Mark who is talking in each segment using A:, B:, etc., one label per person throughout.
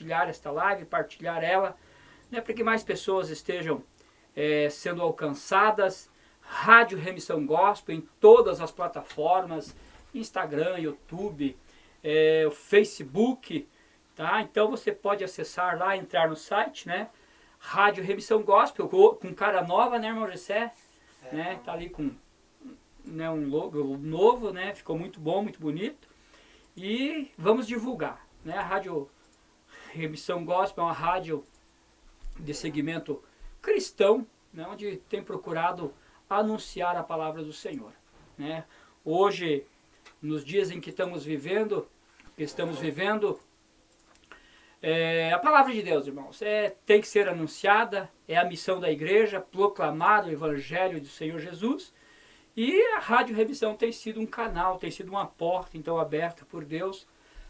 A: compartilhar esta live, partilhar ela, né, para que mais pessoas estejam sendo alcançadas. Rádio Remissão Gospel em todas as plataformas, Instagram, YouTube, o Facebook, tá? Então você pode acessar lá, entrar no site, né? Rádio Remissão Gospel, com cara nova, né, irmão Gessé? Né? Tá ali com, né, um logo novo, né? Ficou muito bom, muito bonito. E vamos divulgar, né? A Rádio Remissão Gospel é uma rádio de segmento cristão, né? Onde tem procurado anunciar a palavra do Senhor, né? Hoje, nos dias em que estamos vivendo, a palavra de Deus, irmãos, tem que ser anunciada, é a missão da igreja, proclamar o evangelho do Senhor Jesus. E a Rádio Remissão tem sido um canal, tem sido uma porta, então, aberta por Deus,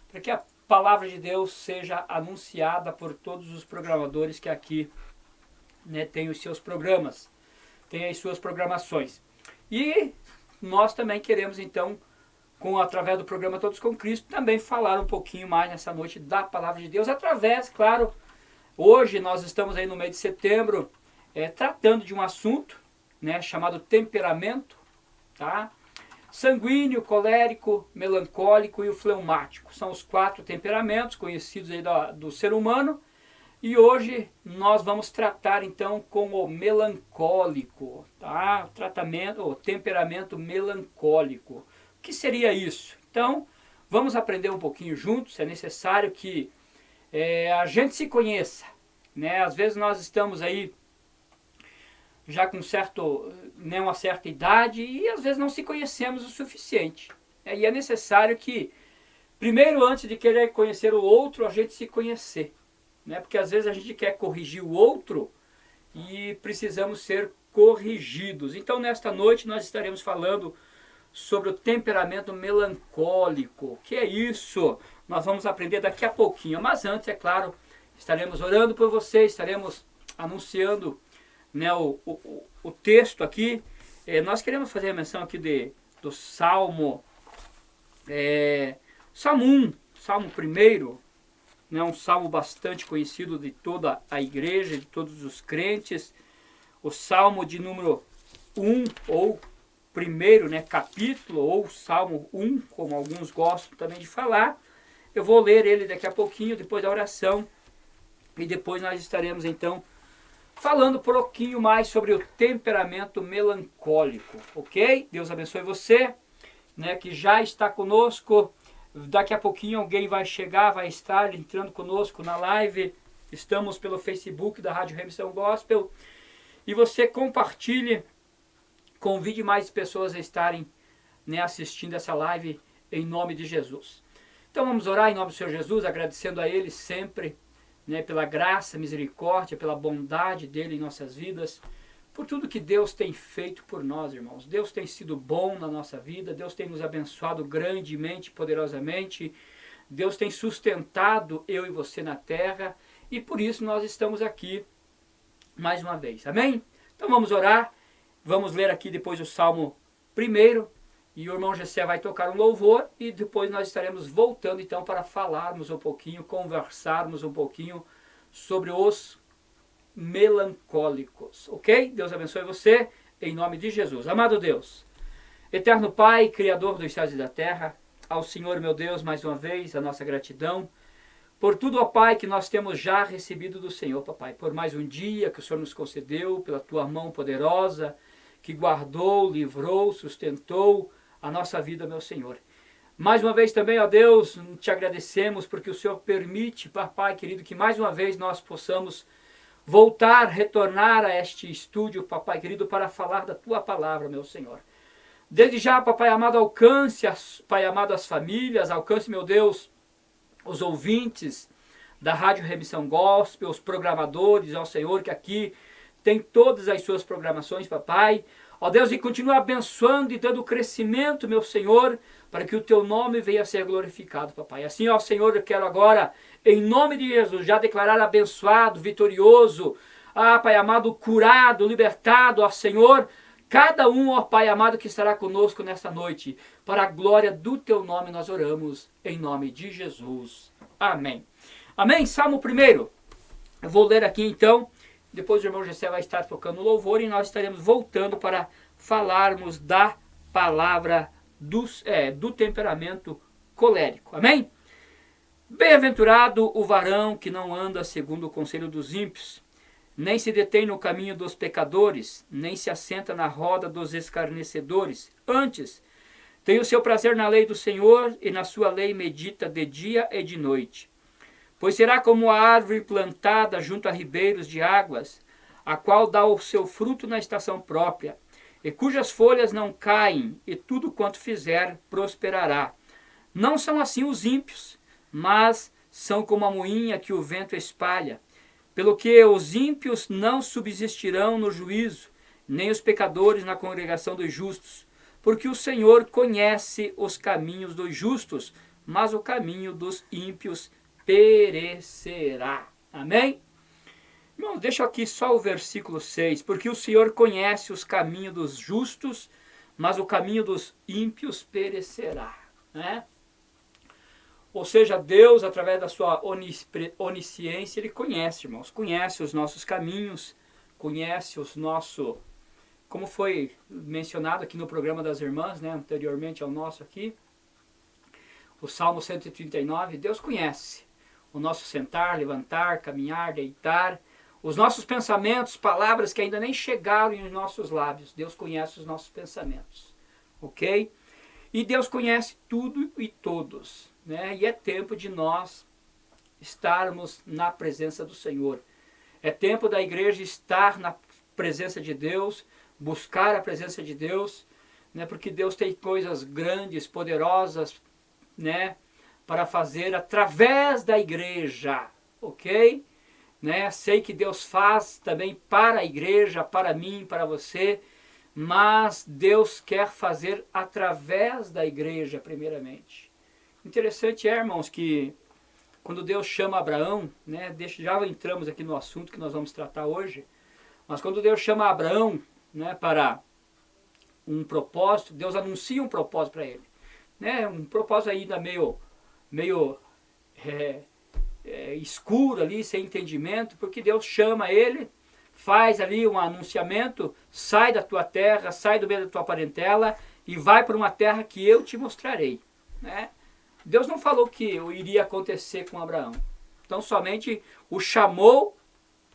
A: para que a palavra de Deus seja anunciada por todos os programadores que aqui, né, têm os seus programas, têm as suas programações. E nós também queremos, então, através do programa Todos com Cristo, também falar um pouquinho mais nessa noite da palavra de Deus, através, claro, hoje nós estamos aí no mês de setembro, tratando de um assunto, né, chamado temperamento, tá? Sanguíneo, colérico, melancólico e o fleumático. São os 4 temperamentos conhecidos aí do ser humano. E hoje nós vamos tratar então com o melancólico, tá? O temperamento melancólico. O que seria isso? Então, vamos aprender um pouquinho juntos. É necessário que a gente se conheça, né? Às vezes nós estamos aí já com uma certa idade e às vezes não se conhecemos o suficiente. E é necessário que, primeiro, antes de querer conhecer o outro, a gente se conhecer, né? Porque às vezes a gente quer corrigir o outro e precisamos ser corrigidos. Então, nesta noite nós estaremos falando sobre o temperamento melancólico. O que é isso? Nós vamos aprender daqui a pouquinho. Mas antes, é claro, estaremos orando por você, estaremos anunciando, né, o texto aqui. Nós queremos fazer a menção aqui do Salmo, Salmo 1, Salmo 1, né, um salmo bastante conhecido de toda a igreja, de todos os crentes. O Salmo de número 1, ou primeiro, né, capítulo, ou Salmo 1, como alguns gostam também de falar. Eu vou ler ele daqui a pouquinho, depois da oração, e depois nós estaremos então falando um pouquinho mais sobre o temperamento melancólico, ok? Deus abençoe você, né, que já está conosco. Daqui a pouquinho alguém vai chegar, vai estar entrando conosco na live. Estamos pelo Facebook da Rádio Remissão Gospel. E você compartilhe, convide mais pessoas a estarem, né, assistindo essa live em nome de Jesus. Então vamos orar em nome do Senhor Jesus, agradecendo a Ele sempre, né, pela graça, misericórdia, pela bondade dele em nossas vidas, por tudo que Deus tem feito por nós, irmãos. Deus tem sido bom na nossa vida, Deus tem nos abençoado grandemente, poderosamente, Deus tem sustentado eu e você na terra, e por isso nós estamos aqui mais uma vez, amém? Então vamos orar, vamos ler aqui depois o Salmo 1, e o irmão Gessé vai tocar um louvor, e depois nós estaremos voltando então para falarmos um pouquinho, conversarmos um pouquinho sobre os melancólicos, ok? Deus abençoe você, em nome de Jesus. Amado Deus, eterno Pai, Criador dos céus e da terra, ao Senhor meu Deus, mais uma vez, a nossa gratidão, por tudo, ó Pai, que nós temos já recebido do Senhor, papai, por mais um dia que o Senhor nos concedeu, pela Tua mão poderosa, que guardou, livrou, sustentou a nossa vida, meu Senhor. Mais uma vez também, ó Deus, te agradecemos porque o Senhor permite, papai querido, que mais uma vez nós possamos voltar, retornar a este estúdio, papai querido, para falar da Tua palavra, meu Senhor. Desde já, papai amado, alcance, pai amado, as famílias, alcance, meu Deus, os ouvintes da Rádio Remissão Gospel, os programadores, ó Senhor, que aqui tem todas as suas programações, papai. Ó Deus, e continua abençoando e dando crescimento, meu Senhor, para que o Teu nome venha a ser glorificado, papai. Assim, ó Senhor, eu quero agora, em nome de Jesus, já declarar abençoado, vitorioso, Pai amado, curado, libertado, ó Senhor, cada um, ó Pai amado, que estará conosco nesta noite. Para a glória do Teu nome nós oramos, em nome de Jesus. Amém. Amém? Salmo 1. Eu vou ler aqui então, depois o irmão Gessé vai estar tocando louvor e nós estaremos voltando para falarmos da palavra do temperamento colérico. Amém? Bem-aventurado o varão que não anda segundo o conselho dos ímpios, nem se detém no caminho dos pecadores, nem se assenta na roda dos escarnecedores. Antes, tem o seu prazer na lei do Senhor, e na sua lei medita de dia e de noite. Pois será como a árvore plantada junto a ribeiros de águas, a qual dá o seu fruto na estação própria, e cujas folhas não caem, e tudo quanto fizer prosperará. Não são assim os ímpios, mas são como a moinha que o vento espalha. Pelo que os ímpios não subsistirão no juízo, nem os pecadores na congregação dos justos. Porque o Senhor conhece os caminhos dos justos, mas o caminho dos ímpios perecerá. Amém? Irmão, deixa aqui só o versículo 6. Porque o Senhor conhece os caminhos dos justos, mas o caminho dos ímpios perecerá. Né? Ou seja, Deus, através da sua onisciência, Ele conhece, irmãos. Conhece os nossos caminhos, conhece os nossos... Como foi mencionado aqui no programa das irmãs, né, anteriormente ao nosso aqui, o Salmo 139, Deus conhece o nosso sentar, levantar, caminhar, deitar, os nossos pensamentos, palavras que ainda nem chegaram em nossos lábios. Deus conhece os nossos pensamentos, ok? E Deus conhece tudo e todos, né? E é tempo de nós estarmos na presença do Senhor. É tempo da igreja estar na presença de Deus, buscar a presença de Deus, né? Porque Deus tem coisas grandes, poderosas, né, para fazer através da igreja, ok? Né? Sei que Deus faz também para a igreja, para mim, para você, mas Deus quer fazer através da igreja primeiramente. Interessante irmãos, que quando Deus chama Abraão, né, já entramos aqui no assunto que nós vamos tratar hoje, mas quando Deus chama Abraão, né, para um propósito, Deus anuncia um propósito para ele. Né, um propósito ainda meio escuro ali, sem entendimento, porque Deus chama ele, faz ali um anunciamento, sai da tua terra, sai do meio da tua parentela e vai para uma terra que eu te mostrarei. Né? Deus não falou que iria acontecer com Abraão. Então somente o chamou,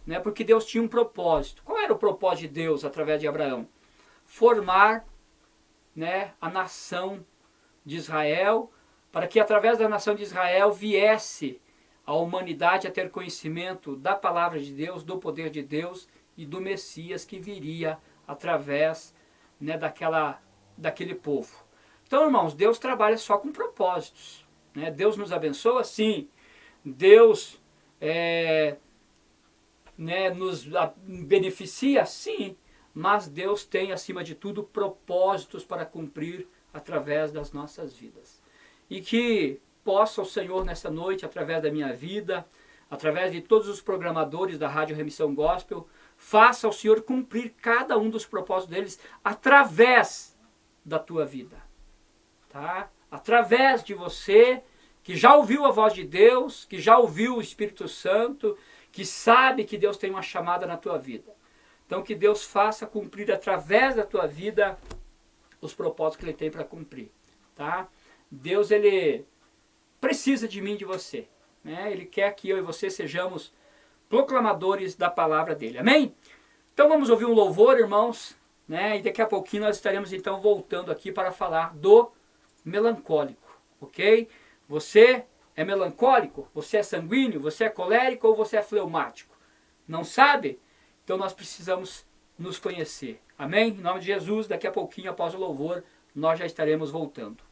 A: né, porque Deus tinha um propósito. Qual era o propósito de Deus através de Abraão? Formar, né, a nação de Israel, para que através da nação de Israel viesse a humanidade a ter conhecimento da palavra de Deus, do poder de Deus e do Messias que viria através, né, daquele povo. Então, irmãos, Deus trabalha só com propósitos. Né? Deus nos abençoa, sim. Deus nos beneficia, sim. Mas Deus tem, acima de tudo, propósitos para cumprir através das nossas vidas. E que possa o Senhor nessa noite, através da minha vida, através de todos os programadores da Rádio Remissão Gospel, faça o Senhor cumprir cada um dos propósitos deles através da tua vida. Tá? Através de você, que já ouviu a voz de Deus, que já ouviu o Espírito Santo, que sabe que Deus tem uma chamada na tua vida. Então que Deus faça cumprir através da tua vida os propósitos que Ele tem para cumprir. Tá? Deus, Ele precisa de mim e de você. Né? Ele quer que eu e você sejamos proclamadores da palavra dEle. Amém? Então vamos ouvir um louvor, irmãos. Né? E daqui a pouquinho nós estaremos então voltando aqui para falar do melancólico. Ok? Você é melancólico? Você é sanguíneo? Você é colérico ou você é fleumático? Não sabe? Então nós precisamos nos conhecer. Amém? Em nome de Jesus, daqui a pouquinho, após o louvor, nós já estaremos voltando.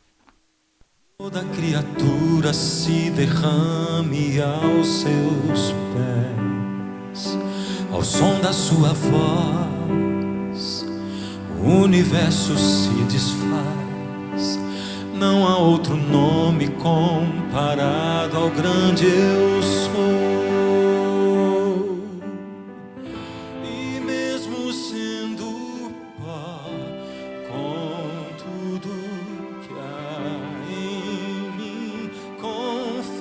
B: Toda criatura se derrame aos seus pés, ao som da sua voz, o universo se desfaz. Não há outro nome comparado ao grande eu sou. E mesmo sendo pó, com tudo que há em mim, confessarei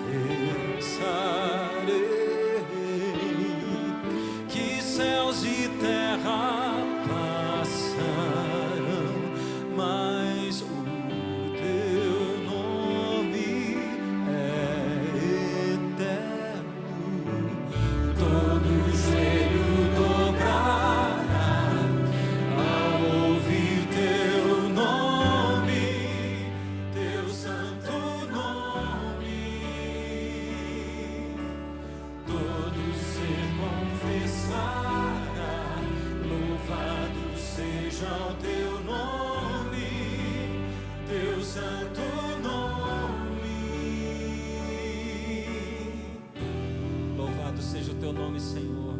B: seja o teu nome, Senhor,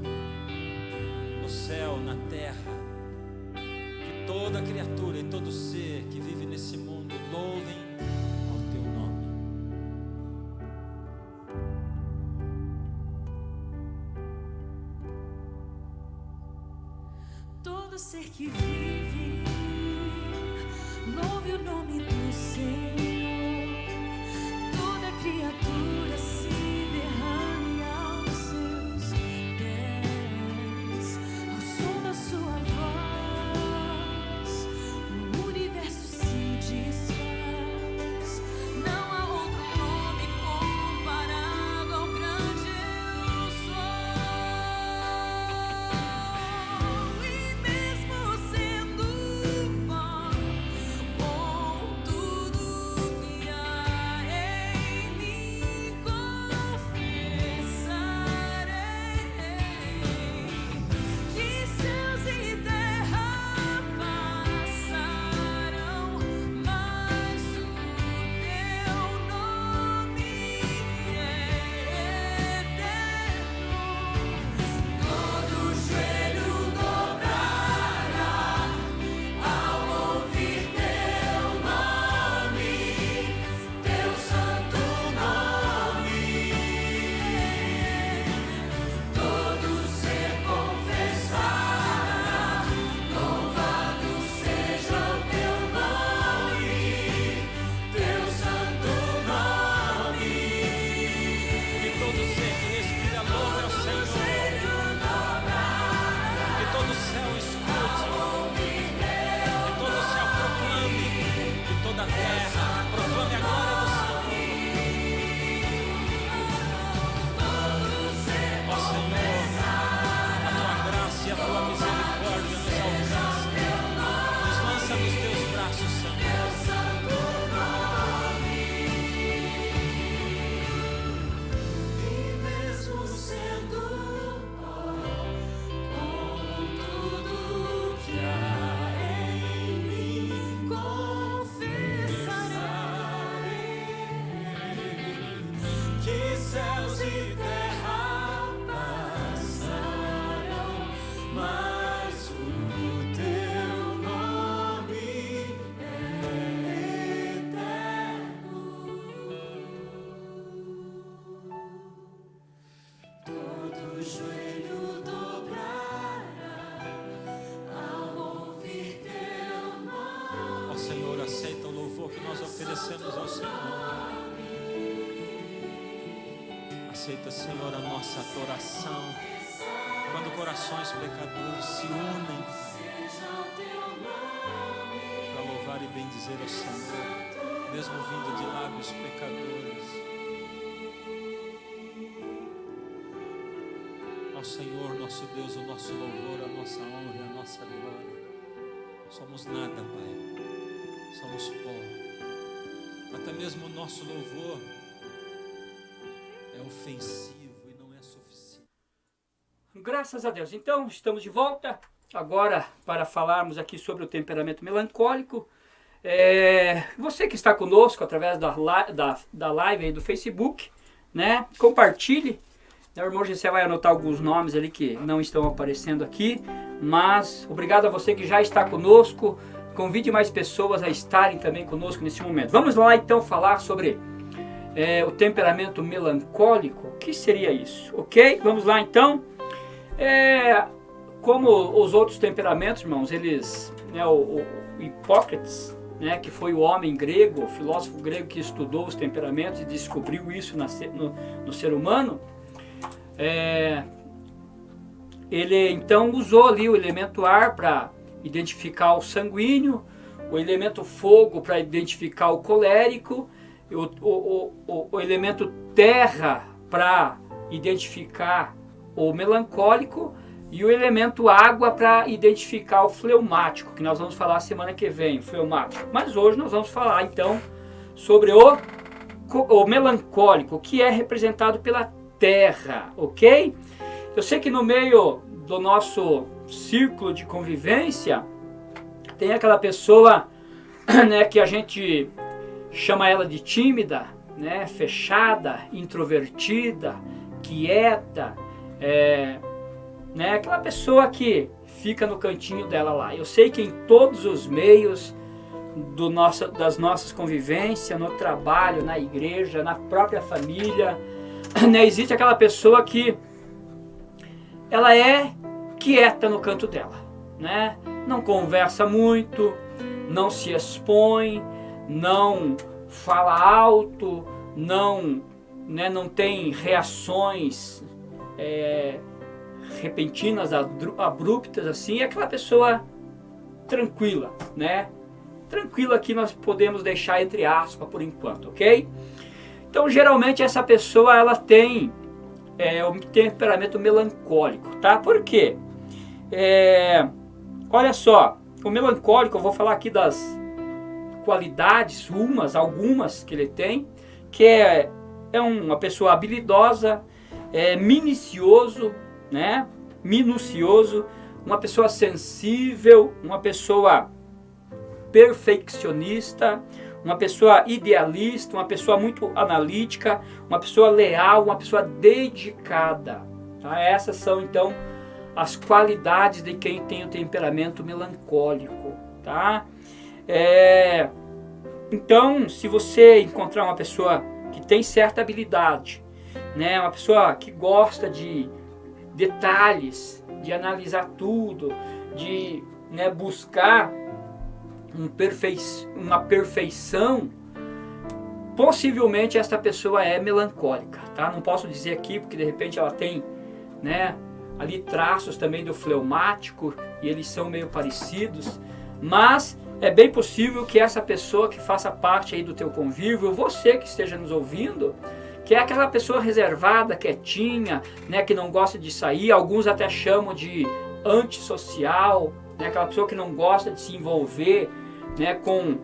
B: no céu, na terra. Que toda criatura e todo ser que vive nesse mundo louvem ao teu nome.
C: Todo ser que vive, louve o nome do Senhor. Toda criatura se derrame aos seus pés. Ao som da sua voz, o universo se desfaz. Não há outro nome comparado ao grande eu sou. E mesmo sendo pó, com tudo que há em mim, confessarei que céus e terra passarão, mas o teu nome é eterno. Todo joelho dobrará ao ouvir teu nome, teu santo nome. Todo ser confessará, louvado seja o teu nome, teu santo nome.
B: Que todo ser que respira louve ao Senhor. Que todo céu escute. Que todo céu proclame. Que toda terra proclame a glória do Senhor. Ó Senhor, a tua graça e a tua misericórdia nos alcança. Nos lança nos teus braços, Senhor.
C: E mesmo sendo pó, com tudo que há em mim, confessarei
B: Que céus e
C: terra passarão, mas o teu nome é eterno. Todo joelho dobrará ao ouvir teu nome.
B: Ó Senhor, aceita o louvor que nós oferecemos ao Senhor. Aceita, Senhor, a nossa adoração. Quando corações pecadores se unem para louvar e bendizer ao Senhor, mesmo vindo de lábios pecadores. Ao Senhor, nosso Deus, o nosso louvor, a nossa honra e a nossa glória. Somos nada, Pai. Somos pó. Até mesmo o nosso louvor é ofensivo e não é suficiente.
A: Graças a Deus. Então, estamos de volta agora para falarmos aqui sobre o temperamento melancólico. Você que está conosco através da live aí do Facebook, né? Compartilhe. O irmão Gessé vai anotar alguns nomes ali que não estão aparecendo aqui, mas obrigado a você que já está conosco. Convide mais pessoas a estarem também conosco nesse momento. Vamos lá então falar sobre o temperamento melancólico. O que seria isso? Ok? Vamos lá então. Como os outros temperamentos, irmãos, eles, o Hipócrates, né, que foi o homem grego, o filósofo grego que estudou os temperamentos e descobriu isso no ser humano, ele então usou ali o elemento ar para identificar o sanguíneo, o elemento fogo para identificar o colérico, o elemento terra para identificar o melancólico e o elemento água para identificar o fleumático, que nós vamos falar semana que vem, o fleumático. Mas hoje nós vamos falar então sobre o melancólico, que é representado pela terra, ok? Eu sei que no meio do nosso círculo de convivência tem aquela pessoa, né, que a gente chama ela de tímida, né, fechada, introvertida, quieta, né, aquela pessoa que fica no cantinho dela lá. Eu sei que em todos os meios das nossas convivências, no trabalho, na igreja, na própria família, né, existe aquela pessoa que ela é quieta no canto dela, né? Não conversa muito, não se expõe, não fala alto, não tem reações repentinas, abruptas, assim. É aquela pessoa tranquila, né? Tranquila que nós podemos deixar entre aspas por enquanto, ok? Então, geralmente essa pessoa ela tem um temperamento melancólico, tá? Por quê? Olha só, o melancólico, eu vou falar aqui das qualidades, algumas que ele tem, que é uma pessoa habilidosa, minucioso, né? Minucioso, uma pessoa sensível, uma pessoa perfeccionista, uma pessoa idealista, uma pessoa muito analítica, uma pessoa leal, uma pessoa dedicada. Tá? Essas são então as qualidades de quem tem o temperamento melancólico. Tá? Então, se você encontrar uma pessoa que tem certa habilidade, né, uma pessoa que gosta de detalhes, de analisar tudo, de, né, buscar uma perfeição, possivelmente esta pessoa é melancólica, tá? Não posso dizer aqui porque de repente ela tem, né, ali traços também do fleumático e eles são meio parecidos, mas é bem possível que essa pessoa que faça parte aí do teu convívio, você que esteja nos ouvindo, que é aquela pessoa reservada, quietinha, né, que não gosta de sair, alguns até chamam de antissocial, né, aquela pessoa que não gosta de se envolver, né, com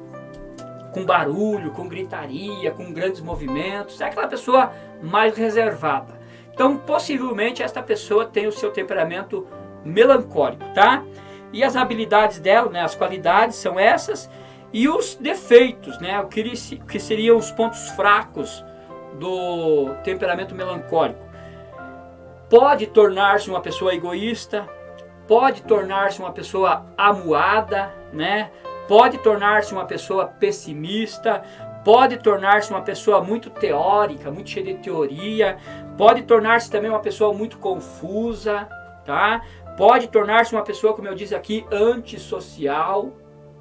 A: barulho, com gritaria, com grandes movimentos, é aquela pessoa mais reservada. Então, possivelmente, esta pessoa tem o seu temperamento melancólico, tá? E as habilidades dela, né, as qualidades são essas, e os defeitos, né, o que seriam os pontos fracos do temperamento melancólico. Pode tornar-se uma pessoa egoísta, pode tornar-se uma pessoa amuada, né? Pode tornar-se uma pessoa pessimista, pode tornar-se uma pessoa muito teórica, muito cheia de teoria, pode tornar-se também uma pessoa muito confusa, tá? Pode tornar-se uma pessoa, como eu disse aqui, antissocial,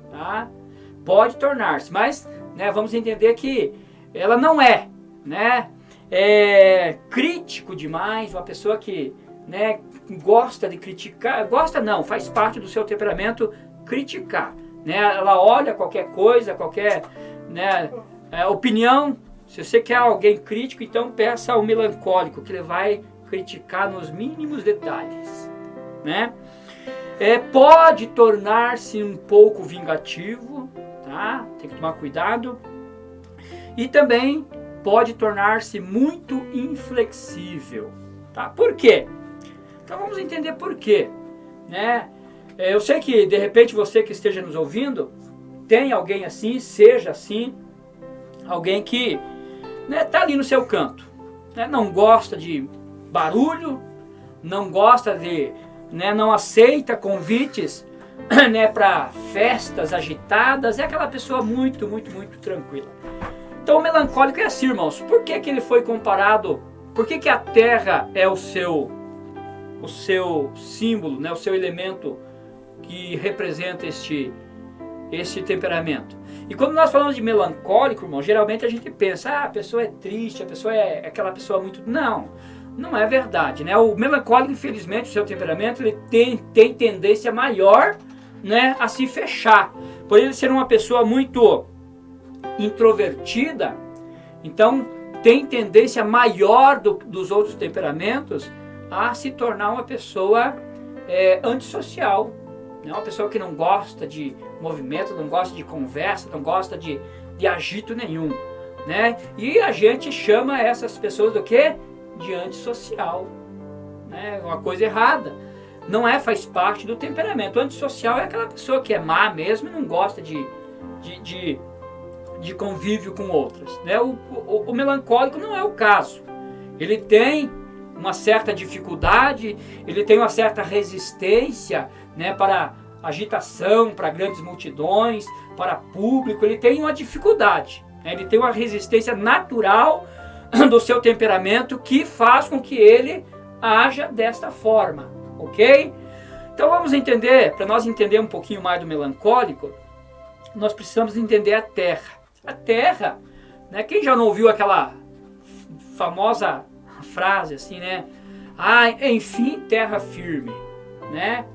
A: tá? Pode tornar-se, mas, né, vamos entender que ela não é, né, crítico demais, uma pessoa que, né, gosta de criticar, gosta não, faz parte do seu temperamento criticar, né? Ela olha qualquer coisa, qualquer, né, opinião. Se você quer alguém crítico, então peça ao melancólico, que ele vai criticar nos mínimos detalhes, né? Pode tornar-se um pouco vingativo, tá? Tem que tomar cuidado. E também pode tornar-se muito inflexível, tá? Por quê? Então vamos entender por quê, né? Eu sei que de repente você que esteja nos ouvindo tem alguém assim, seja assim, alguém que, né, tá ali no seu canto, né, não gosta de barulho, não gosta de, né, não aceita convites, né, para festas agitadas, é aquela pessoa muito, muito, muito tranquila. Então o melancólico é assim, irmãos. Por que ele foi comparado? Por que a terra é o seu símbolo, né, o seu elemento que representa este temperamento? E quando nós falamos de melancólico, irmão, geralmente a gente pensa, a pessoa é triste, a pessoa é aquela pessoa muito... Não é verdade, né? O melancólico, infelizmente, o seu temperamento, ele tem tendência maior, né, a se fechar. Por ele ser uma pessoa muito introvertida, então tem tendência maior dos outros temperamentos a se tornar uma pessoa antissocial, né? Uma pessoa que não gosta de movimento, não gosta de conversa, não gosta de agito nenhum, né? E a gente chama essas pessoas do quê? De antissocial, né? Uma coisa errada. Não faz parte do temperamento. O antissocial é aquela pessoa que é má mesmo e não gosta de convívio com outras, né? O melancólico não é o caso. Ele tem uma certa dificuldade, ele tem uma certa resistência, né, para agitação, para grandes multidões, para público, ele tem uma dificuldade, né, ele tem uma resistência natural do seu temperamento que faz com que ele haja desta forma, ok? Então vamos entender, para nós entender um pouquinho mais do melancólico, nós precisamos entender a terra. A terra, né, quem já não ouviu aquela famosa frase assim, né? Ah, enfim, terra firme, né?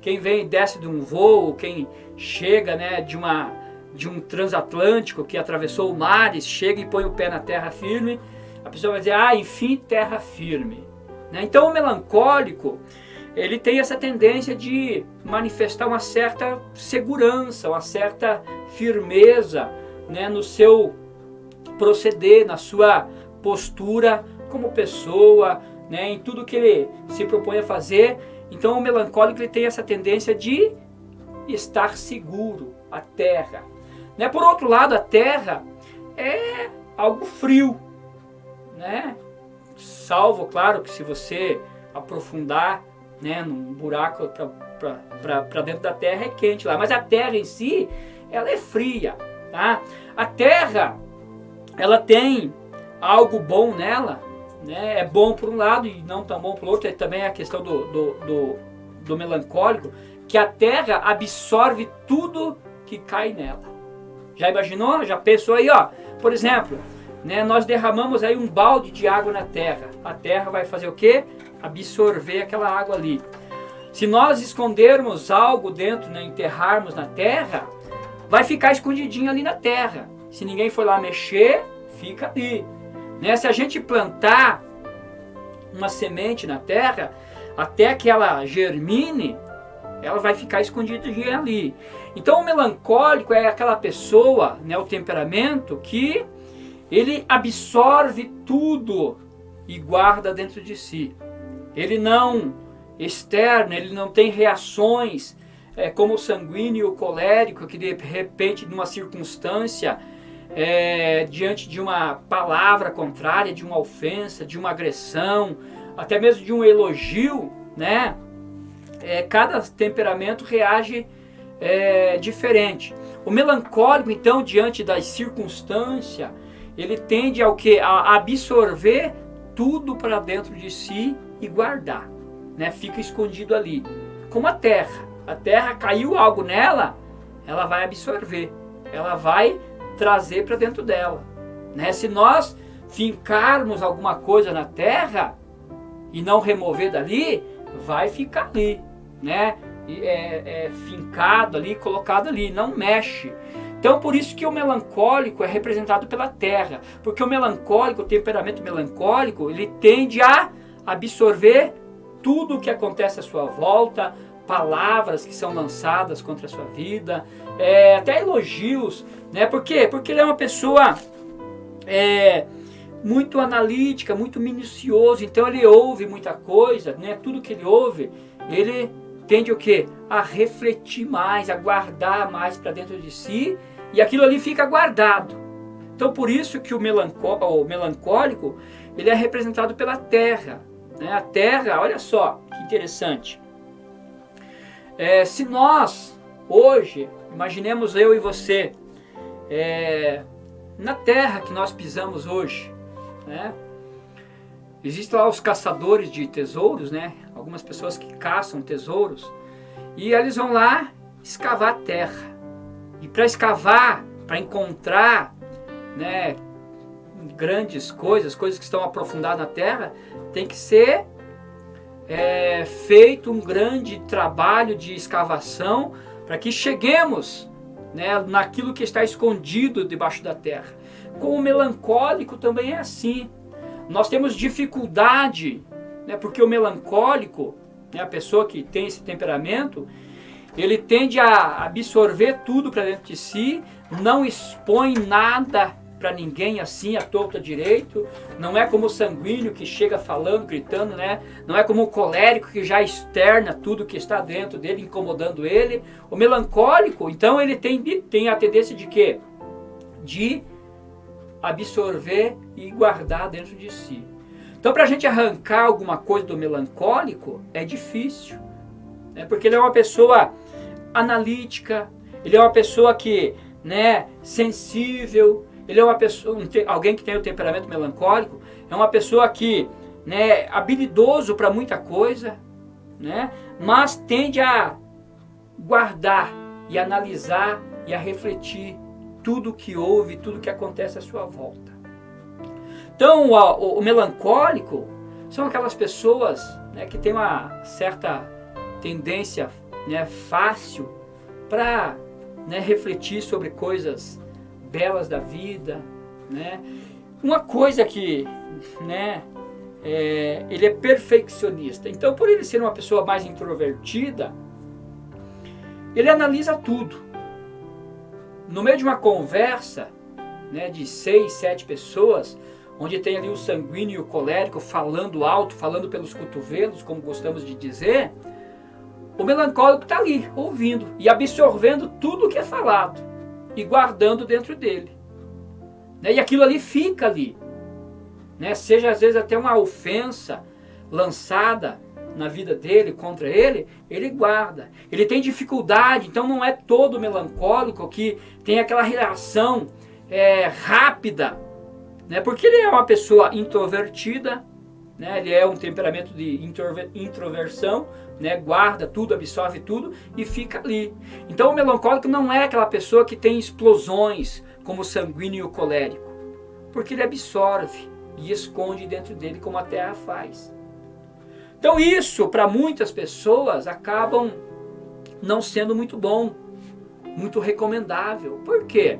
A: Quem vem e desce de um voo, quem chega, né, de um transatlântico que atravessou mares, chega e põe o pé na terra firme, a pessoa vai dizer, ah, enfim, terra firme, né? Então o melancólico, ele tem essa tendência de manifestar uma certa segurança, uma certa firmeza, né, no seu proceder, na sua postura como pessoa, né, em tudo que ele se propõe a fazer. Então o melancólico ele tem essa tendência de estar seguro, a terra, né? Por outro lado, a terra é algo frio, né? Salvo, claro, que se você aprofundar, né, num buraco para dentro da terra é quente lá, mas a terra em si, ela é fria, tá? A terra, ela tem algo bom nela, né? É bom por um lado e não tão bom por outro. É também a questão do melancólico, que a terra absorve tudo que cai nela. Já imaginou? Já pensou aí, ó? Por exemplo, né, nós derramamos aí um balde de água na terra. A terra vai fazer o quê? Absorver aquela água ali. Se nós escondermos algo dentro, né, enterrarmos na terra, vai ficar escondidinho ali na terra. Se ninguém for lá mexer, fica ali. Né? Se a gente plantar uma semente na terra, até que ela germine, ela vai ficar escondidinha ali. Então o melancólico é aquela pessoa, né, o temperamento, que ele absorve tudo e guarda dentro de si. Ele não externa, ele não tem reações como o sanguíneo e o colérico, que de repente, numa circunstância, diante de uma palavra contrária, de uma ofensa, de uma agressão, até mesmo de um elogio, né? Cada temperamento reage diferente. O melancólico, então, diante das circunstâncias, ele tende ao quê? A absorver tudo para dentro de si e guardar, né? Fica escondido ali. Como a terra. A terra, caiu algo nela, ela vai absorver, ela vai trazer para dentro dela, né? Se nós fincarmos alguma coisa na terra e não remover dali, vai ficar ali, né? Fincado ali, colocado ali, não mexe. Então por isso que o melancólico é representado pela terra, porque o melancólico, o temperamento melancólico, ele tende a absorver tudo o que acontece à sua volta, palavras que são lançadas contra a sua vida, até elogios, né? Por quê? Porque ele é uma pessoa muito analítica, muito minucioso, então ele ouve muita coisa, né? Tudo que ele ouve, ele tende o quê? A refletir mais, a guardar mais para dentro de si, e aquilo ali fica guardado. Então por isso que o melancólico, ele é representado pela terra, né? A terra, olha só que interessante. Se nós, hoje, imaginemos eu e você, na terra que nós pisamos hoje, né? Existem lá os caçadores de tesouros, né? Algumas pessoas que caçam tesouros, e eles vão lá escavar a terra. E para escavar, para encontrar, né, grandes coisas que estão aprofundadas na terra, tem que ser feito um grande trabalho de escavação para que cheguemos, né, naquilo que está escondido debaixo da terra. Com o melancólico também é assim. Nós temos dificuldade, né, porque o melancólico, né, a pessoa que tem esse temperamento, ele tende a absorver tudo para dentro de si, não expõe nada para ninguém assim, à torta direito. Não é como o sanguíneo que chega falando, gritando, né? Não é como o colérico que já externa tudo que está dentro dele, incomodando ele. O melancólico, então, ele tem a tendência de quê? De absorver e guardar dentro de si. Então, para a gente arrancar alguma coisa do melancólico, é difícil. Né? Porque ele é uma pessoa analítica, ele é uma pessoa que, né, sensível, ele é uma pessoa, alguém que tem o temperamento melancólico, é uma pessoa que, né, habilidoso para muita coisa, né, mas tende a guardar e analisar e a refletir tudo que houve, tudo que acontece à sua volta. Então, o melancólico são aquelas pessoas, né, que têm uma certa tendência, né, fácil para, né, refletir sobre coisas belas da vida, né? Uma coisa que, né, ele é perfeccionista. Então, por ele ser uma pessoa mais introvertida, ele analisa tudo. No meio de uma conversa, né, de 6, 7 pessoas, onde tem ali o sanguíneo e o colérico falando alto, falando pelos cotovelos, como gostamos de dizer, o melancólico está ali, ouvindo e absorvendo tudo o que é falado e guardando dentro dele. Né? E aquilo ali fica ali. Né? Seja às vezes até uma ofensa lançada na vida dele, contra ele, ele guarda. Ele tem dificuldade, então não é todo melancólico que tem aquela reação rápida, né? Porque ele é uma pessoa introvertida, né? Ele é um temperamento de introversão, né? Guarda tudo, absorve tudo e fica ali. Então o melancólico não é aquela pessoa que tem explosões como o sanguíneo e o colérico, porque ele absorve e esconde dentro dele como a terra faz. Então isso, para muitas pessoas, acabam não sendo muito bom, muito recomendável. Por quê?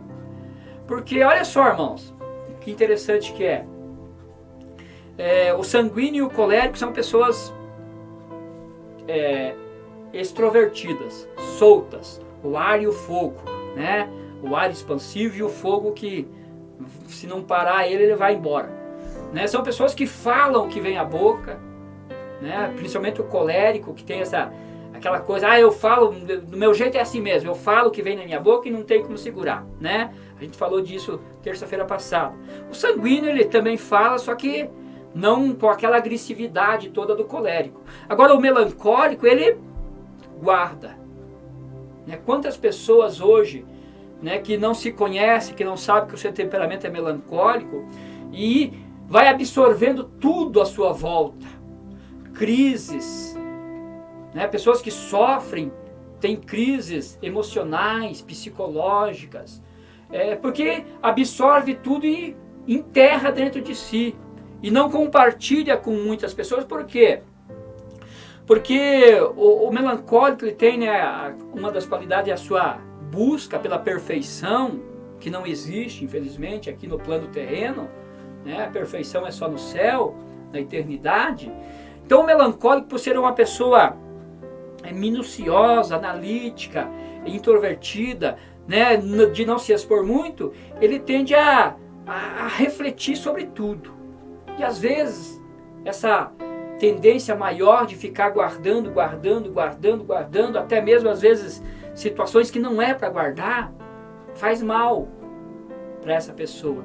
A: Porque, olha só, irmãos, que interessante que é. O sanguíneo e o colérico são pessoas extrovertidas, soltas, o ar e o fogo, né? O ar expansivo e o fogo que, se não parar ele vai embora. Né? São pessoas que falam o que vem à boca, né? Principalmente o colérico, que tem aquela coisa, eu falo, do meu jeito é assim mesmo, eu falo o que vem na minha boca e não tem como segurar, né? A gente falou disso terça-feira passada. O sanguíneo, ele também fala, só que não com aquela agressividade toda do colérico. Agora o melancólico, ele guarda. Né? Quantas pessoas hoje, né, que não se conhecem, que não sabem que o seu temperamento é melancólico e vai absorvendo tudo à sua volta. Crises, né? Pessoas que sofrem, têm crises emocionais, psicológicas, porque absorve tudo e enterra dentro de si e não compartilha com muitas pessoas. Por quê? Porque o melancólico, ele tem, né, uma das qualidades é a sua busca pela perfeição, que não existe, infelizmente, aqui no plano terreno, né? A perfeição é só no céu, na eternidade. Então o melancólico, por ser uma pessoa minuciosa, analítica, introvertida, né, de não se expor muito, ele tende a refletir sobre tudo. E às vezes essa tendência maior de ficar guardando, até mesmo às vezes situações que não é para guardar, faz mal para essa pessoa.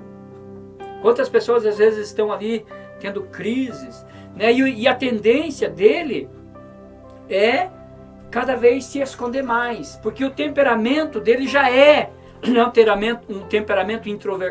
A: Quantas pessoas às vezes estão ali tendo crises, né? E a tendência dele é cada vez se esconder mais, porque o temperamento dele já é um temperamento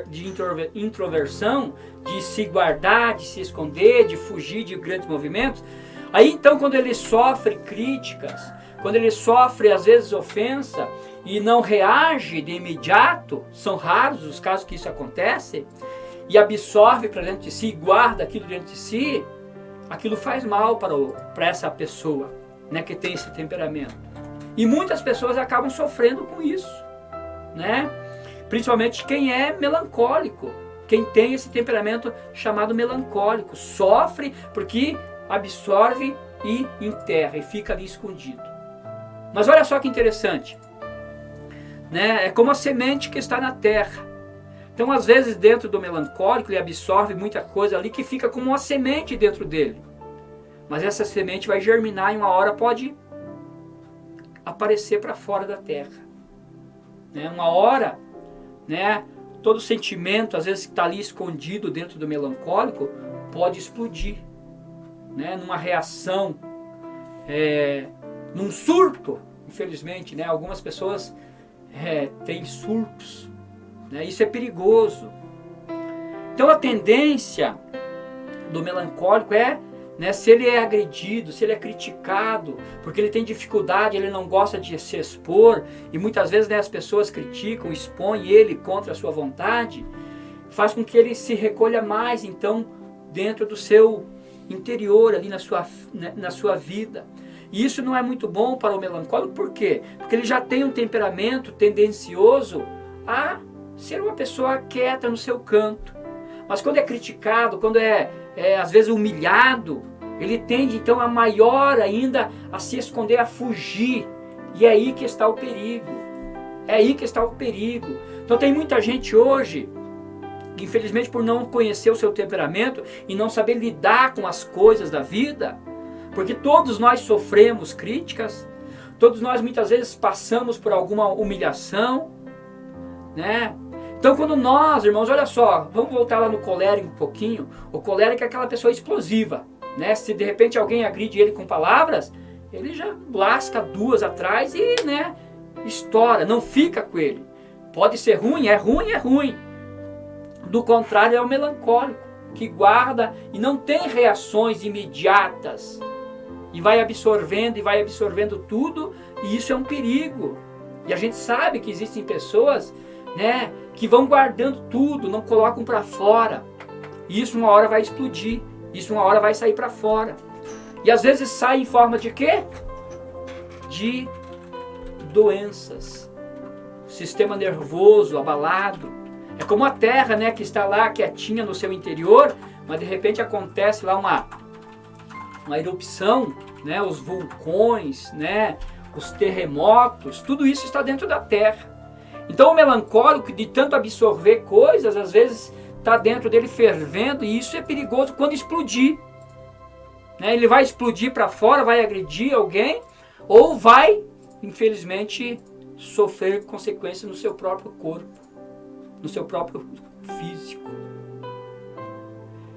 A: de introversão, de se guardar, de se esconder, de fugir de grandes movimentos. Aí então, quando ele sofre críticas, quando ele sofre às vezes ofensa e não reage de imediato, são raros os casos que isso acontece, e absorve para dentro de si, guarda aquilo dentro de si, aquilo faz mal para essa pessoa, né, que tem esse temperamento. E muitas pessoas acabam sofrendo com isso, né? Principalmente quem é melancólico, quem tem esse temperamento chamado melancólico, sofre porque absorve e enterra e fica ali escondido. Mas olha só que interessante, né? É como a semente que está na terra. Então, às vezes, dentro do melancólico, ele absorve muita coisa ali que fica como uma semente dentro dele. Mas essa semente vai germinar e uma hora pode aparecer para fora da terra. Né? Uma hora, né, todo sentimento, às vezes, que está ali escondido dentro do melancólico, pode explodir, né? Numa reação, num surto, infelizmente, né? Algumas pessoas têm surtos, né? Isso é perigoso. Então a tendência do melancólico né, se ele é agredido, se ele é criticado, porque ele tem dificuldade, ele não gosta de se expor, e muitas vezes, né, as pessoas criticam, expõem ele contra a sua vontade, faz com que ele se recolha mais, então, dentro do seu interior, ali na sua vida. E isso não é muito bom para o melancólico, por quê? Porque ele já tem um temperamento tendencioso a ser uma pessoa quieta no seu canto. Mas quando é criticado, quando às vezes humilhado, ele tende então a maior ainda a se esconder, a fugir. E é aí que está o perigo. É aí que está o perigo. Então tem muita gente hoje, infelizmente por não conhecer o seu temperamento e não saber lidar com as coisas da vida, porque todos nós sofremos críticas, todos nós muitas vezes passamos por alguma humilhação, né? Então quando nós, irmãos, olha só, vamos voltar lá no colérico um pouquinho. O colérico é aquela pessoa explosiva, né? Se de repente alguém agride ele com palavras, ele já lasca duas atrás e, né, estoura, não fica com ele. Pode ser ruim, é ruim, é ruim. Do contrário é o melancólico, que guarda e não tem reações imediatas. E vai absorvendo tudo, e isso é um perigo. E a gente sabe que existem pessoas, né, que vão guardando tudo, não colocam para fora. E isso uma hora vai explodir, isso uma hora vai sair para fora. E às vezes sai em forma de quê? De doenças. Sistema nervoso abalado. É como a terra, né, que está lá quietinha no seu interior, mas de repente acontece lá uma erupção, né, os vulcões, né, os terremotos, tudo isso está dentro da terra. Então o melancólico, de tanto absorver coisas, às vezes está dentro dele fervendo, e isso é perigoso quando explodir. Né? Ele vai explodir para fora, vai agredir alguém, ou vai, infelizmente, sofrer consequências no seu próprio corpo, no seu próprio físico.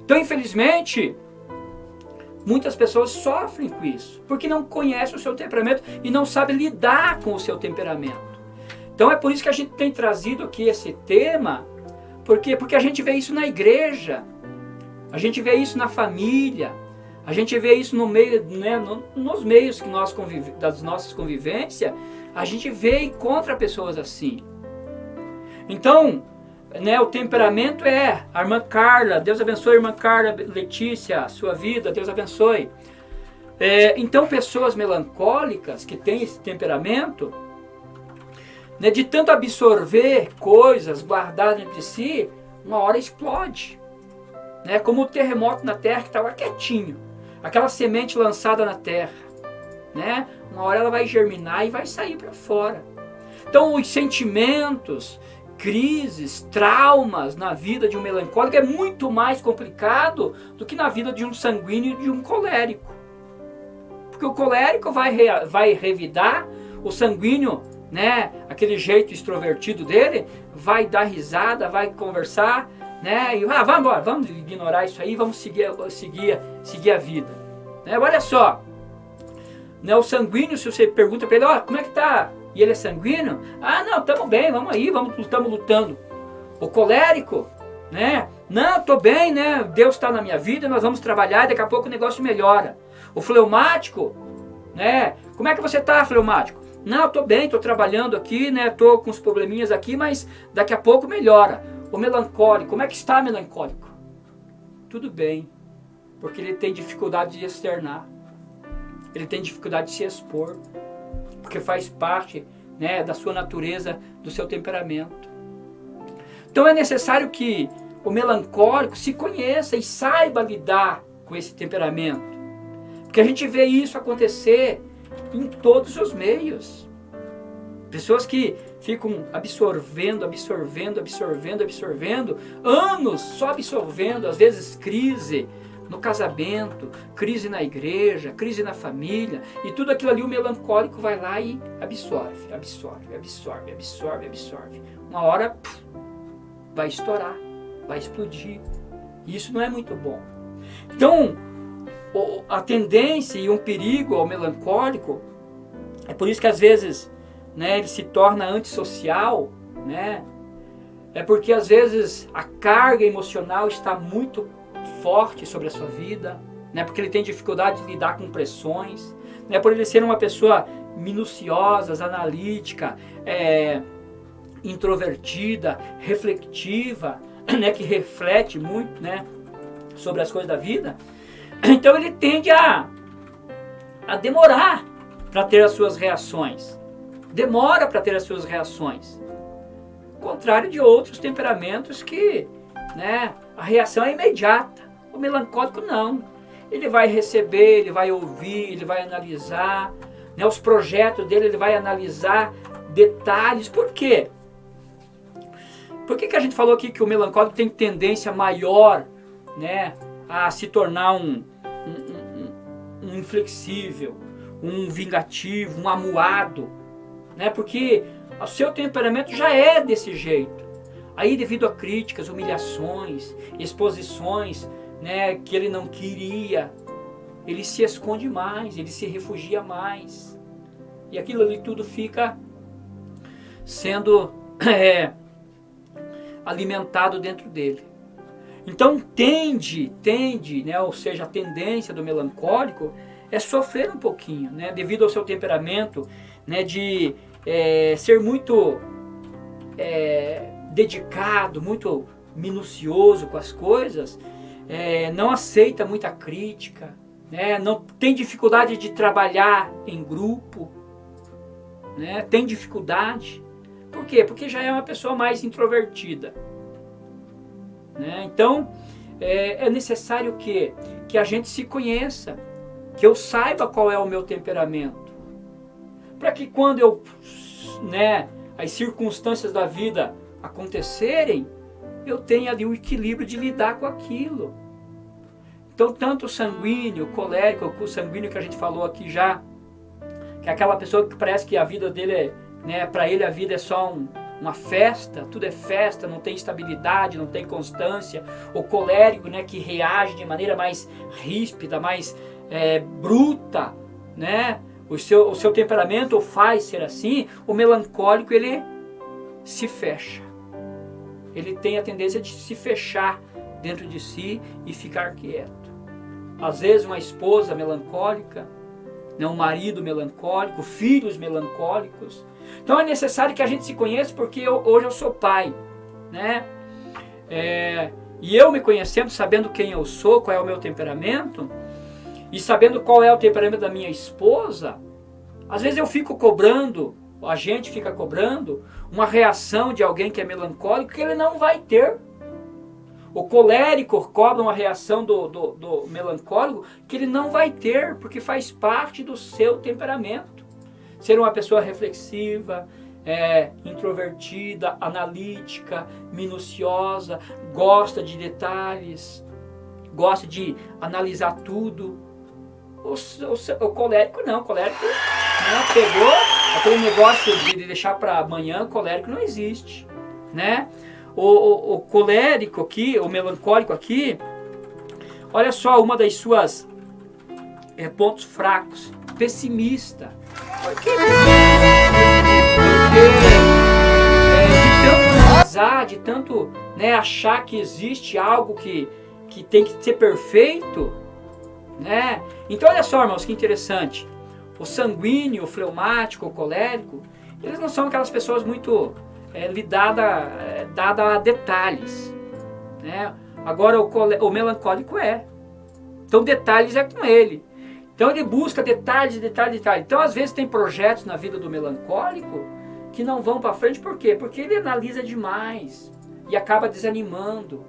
A: Então, infelizmente, muitas pessoas sofrem com isso, porque não conhecem o seu temperamento e não sabem lidar com o seu temperamento. Então é por isso que a gente tem trazido aqui esse tema, porque a gente vê isso na igreja, a gente vê isso na família, a gente vê isso no meio, né, nos meios que nós das nossas convivências, a gente vê e encontra pessoas assim. Então, né, o temperamento a irmã Carla, Deus abençoe a irmã Carla, Letícia, a sua vida, Deus abençoe. Então pessoas melancólicas que têm esse temperamento, né, de tanto absorver coisas, guardar dentro de si, uma hora explode. Né, como o terremoto na terra que estava quietinho. Aquela semente lançada na terra. Né, uma hora ela vai germinar e vai sair para fora. Então os sentimentos, crises, traumas na vida de um melancólico é muito mais complicado do que na vida de um sanguíneo e de um colérico. Porque o colérico vai revidar, o sanguíneo, né, aquele jeito extrovertido dele, vai dar risada, vai conversar, né, e vamos embora, vamos ignorar isso aí, vamos seguir a vida. Né, olha só, né, o sanguíneo, se você pergunta para ele, como é que tá? E ele é sanguíneo? Não, estamos bem, vamos aí, estamos lutando. O colérico, né, não, estou bem, né, Deus está na minha vida, nós vamos trabalhar e daqui a pouco o negócio melhora. O fleumático, né, como é que você está, fleumático? Não, estou bem, estou trabalhando aqui, né, estou com uns probleminhas aqui, mas daqui a pouco melhora. O melancólico, como é que está melancólico? Tudo bem, porque ele tem dificuldade de externar, ele tem dificuldade de se expor, porque faz parte, né, da sua natureza, do seu temperamento. Então é necessário que o melancólico se conheça e saiba lidar com esse temperamento, porque a gente vê isso acontecer em todos os meios. Pessoas que ficam absorvendo, anos só absorvendo, às vezes crise no casamento, crise na igreja, crise na família, e tudo aquilo ali o melancólico vai lá e absorve. Uma hora vai estourar, vai explodir. E isso não é muito bom. Então, a tendência e um perigo ao melancólico, é por isso que às vezes, né, ele se torna antissocial, né? É porque às vezes a carga emocional está muito forte sobre a sua vida, né? Porque ele tem dificuldade de lidar com pressões, né? Por ele ser uma pessoa minuciosa, analítica, introvertida, reflexiva, né? Que reflete muito, né, sobre as coisas da vida. Então ele tende a demorar para ter as suas reações. Demora para ter as suas reações. Ao contrário de outros temperamentos que, né, a reação é imediata. O melancólico não. Ele vai receber, ele vai ouvir, ele vai analisar, né, os projetos dele, ele vai analisar detalhes. Por quê? Por que a gente falou aqui que o melancólico tem tendência maior, né, a se tornar um inflexível, um vingativo, um amuado, né? Porque o seu temperamento já é desse jeito. Aí, devido a críticas, humilhações, exposições, né, que ele não queria, ele se esconde mais, ele se refugia mais. E aquilo ali tudo fica sendo alimentado dentro dele. Então tende, né, ou seja, a tendência do melancólico é sofrer um pouquinho, né, devido ao seu temperamento, né, de ser muito dedicado, muito minucioso com as coisas, não aceita muita crítica, né, não tem dificuldade de trabalhar em grupo, né, tem dificuldade. Por quê? Porque já é uma pessoa mais introvertida. Né? Então, é necessário que a gente se conheça, que eu saiba qual é o meu temperamento, para que quando as circunstâncias da vida acontecerem, eu tenha ali o equilíbrio de lidar com aquilo. Então, tanto o sanguíneo, o colérico, o sanguíneo que a gente falou aqui já, que é aquela pessoa que parece que a vida dele para ele a vida é só uma festa, tudo é festa, não tem estabilidade, não tem constância. O colérico, né, que reage de maneira mais ríspida, mais bruta, né? O seu temperamento o faz ser assim. O melancólico, ele se fecha. Ele tem a tendência de se fechar dentro de si e ficar quieto. Às vezes uma esposa melancólica, né, um marido melancólico, filhos melancólicos. Então é necessário que a gente se conheça, porque hoje eu sou pai, né? E eu me conhecendo, sabendo quem eu sou, qual é o meu temperamento, e sabendo qual é o temperamento da minha esposa, às vezes eu fico cobrando, a gente fica cobrando uma reação de alguém que é melancólico que ele não vai ter. O colérico cobra uma reação do melancólico que ele não vai ter, porque faz parte do seu temperamento. Ser uma pessoa reflexiva, introvertida, analítica, minuciosa, gosta de detalhes, gosta de analisar tudo. O colérico não, o colérico pegou aquele negócio de deixar para amanhã. O colérico não existe, né? O colérico aqui, o melancólico aqui, olha só uma das suas pontos fracos, pessimista. Por que de tanto analisar, de tanto achar que existe algo que tem que ser perfeito, né? Então olha só, irmãos, que interessante. O sanguíneo, o fleumático, o colérico, eles não são aquelas pessoas muito dada a detalhes, né? Agora o melancólico é. Então detalhes é com ele. Então ele busca detalhes. Então às vezes tem projetos na vida do melancólico que não vão para frente. Por quê? Porque ele analisa demais e acaba desanimando.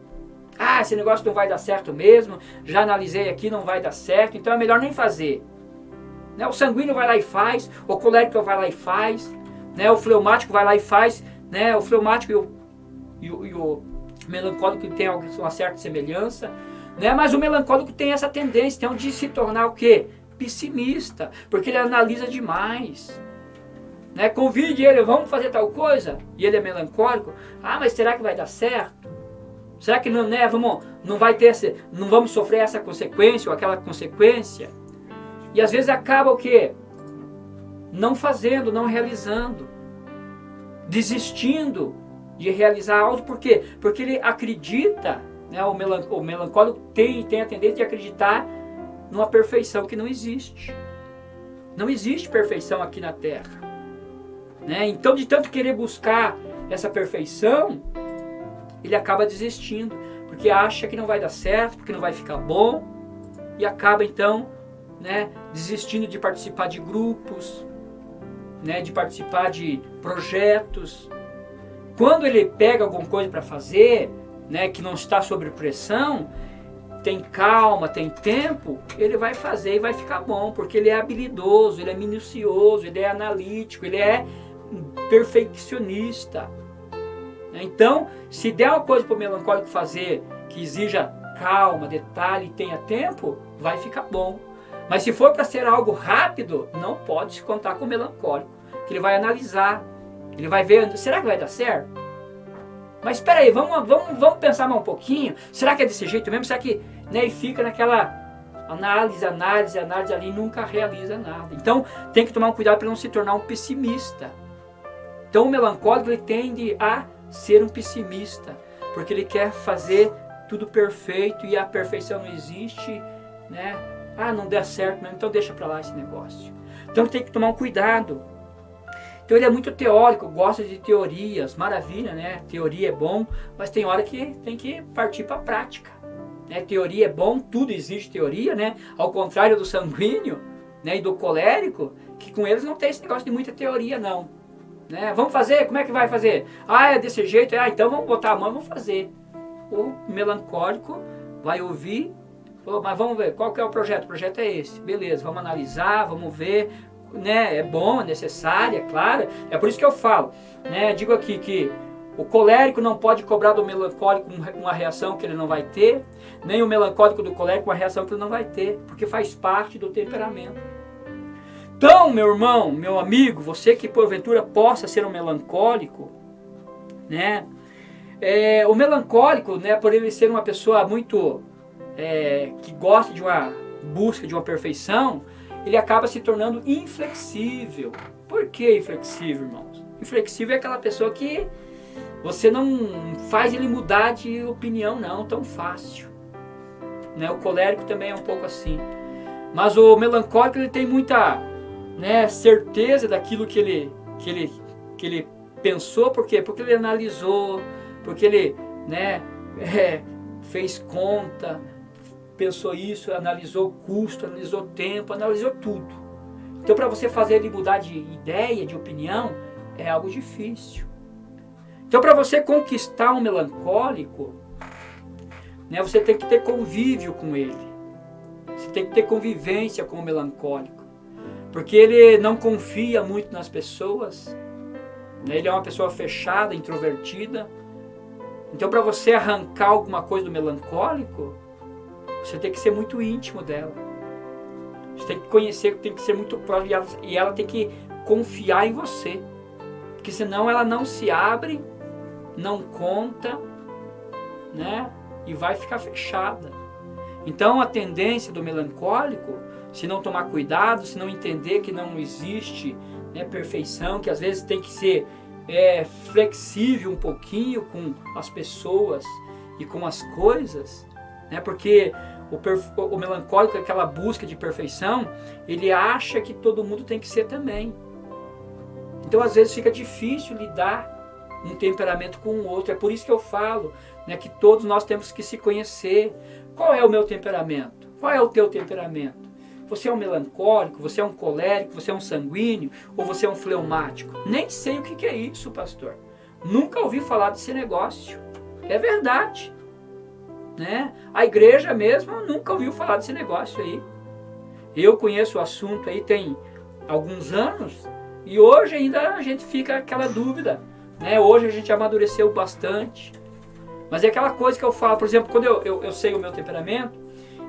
A: Ah, esse negócio não vai dar certo mesmo, já analisei aqui, não vai dar certo, então é melhor nem fazer. Né? O sanguíneo vai lá e faz, o colérico vai lá e faz, né? O fleumático vai lá e faz, né? O fleumático e o melancólico tem uma certa semelhança, né? Mas o melancólico tem essa tendência então, de se tornar o quê? Pessimista, porque ele analisa demais. Né? Convide ele, vamos fazer tal coisa, e ele é melancólico. Ah, mas será que vai dar certo? Será que não, né, não vai ter não vamos sofrer essa consequência ou aquela consequência? E às vezes acaba o quê? Não fazendo, não realizando, desistindo de realizar algo. Por quê? Porque ele acredita, né, o melancólico tem a tendência de acreditar numa perfeição que não existe. Não existe perfeição aqui na Terra. Né? Então, de tanto querer buscar essa perfeição, ele acaba desistindo, porque acha que não vai dar certo, porque não vai ficar bom, e acaba então, né, desistindo de participar de grupos, né, de participar de projetos. Quando ele pega alguma coisa para fazer, né, que não está sob pressão, tem calma, tem tempo, ele vai fazer e vai ficar bom, porque ele é habilidoso, ele é minucioso, ele é analítico, ele é perfeccionista. Então, se der uma coisa para o melancólico fazer que exija calma, detalhe e tenha tempo, vai ficar bom. Mas se for para ser algo rápido, não pode se contar com o melancólico, que ele vai analisar, ele vai ver, será que vai dar certo? Mas espera aí, vamos pensar mais um pouquinho, será que é desse jeito mesmo? Será que, né, e fica naquela análise ali e nunca realiza nada. Então tem que tomar um cuidado para não se tornar um pessimista. Então o melancólico, ele tende a ser um pessimista, porque ele quer fazer tudo perfeito e a perfeição não existe, né? Ah, não deu certo mesmo, então deixa para lá esse negócio. Então tem que tomar um cuidado. Então ele é muito teórico, gosta de teorias, maravilha, né? Teoria é bom, mas tem hora que tem que partir para a prática. Né? Teoria é bom, tudo exige teoria, né? Ao contrário do sanguíneo, né, e do colérico, que com eles não tem esse negócio de muita teoria não. Né? Vamos fazer? Como é que vai fazer? Ah, é desse jeito? Ah, então vamos botar a mão e vamos fazer. O melancólico vai ouvir, mas vamos ver, qual que é o projeto? O projeto é esse. Beleza, vamos analisar, vamos ver, né? É bom, é necessário, é claro. É por isso que eu falo, né? Digo aqui que o colérico não pode cobrar do melancólico uma reação que ele não vai ter, nem o melancólico do colérico uma reação que ele não vai ter, porque faz parte do temperamento. Então, meu irmão, meu amigo, você que porventura possa ser um melancólico, né? O melancólico, né, por ele ser uma pessoa muito que gosta de uma busca de uma perfeição, ele acaba se tornando inflexível. Por que inflexível, irmãos? Inflexível é aquela pessoa que você não faz ele mudar de opinião não tão fácil. Né? O colérico também é um pouco assim. Mas o melancólico, ele tem muita, né, certeza daquilo que ele pensou. Por quê? Porque ele analisou, porque ele, né, fez conta, pensou isso, analisou custo, analisou tempo, analisou tudo. Então, para você fazer ele mudar de ideia, de opinião, é algo difícil. Então, para você conquistar um melancólico, né, você tem que ter convívio com ele. Você tem que ter convivência com o melancólico. Porque ele não confia muito nas pessoas. Né, ele é uma pessoa fechada, introvertida. Então, para você arrancar alguma coisa do melancólico, você tem que ser muito íntimo dela. Você tem que conhecer, tem que ser muito próximo, e ela tem que confiar em você. Porque senão ela não se abre, não conta, né? E vai ficar fechada. Então a tendência do melancólico, se não tomar cuidado, se não entender que não existe, né, perfeição, que às vezes tem que ser flexível um pouquinho com as pessoas e com as coisas, né? Porque o melancólico, aquela busca de perfeição, ele acha que todo mundo tem que ser também. Então às vezes fica difícil lidar um temperamento com o outro. É por isso que eu falo, né, que todos nós temos que se conhecer. Qual é o meu temperamento? Qual é o teu temperamento? Você é um melancólico? Você é um colérico? Você é um sanguíneo? Ou você é um fleumático? Nem sei o que é isso, pastor. Nunca ouvi falar desse negócio. É verdade. Né? A igreja mesmo nunca ouviu falar desse negócio aí. Eu conheço o assunto aí tem alguns anos e hoje ainda a gente fica aquela dúvida. Né? Hoje a gente amadureceu bastante. Mas é aquela coisa que eu falo, por exemplo, quando eu sei o meu temperamento,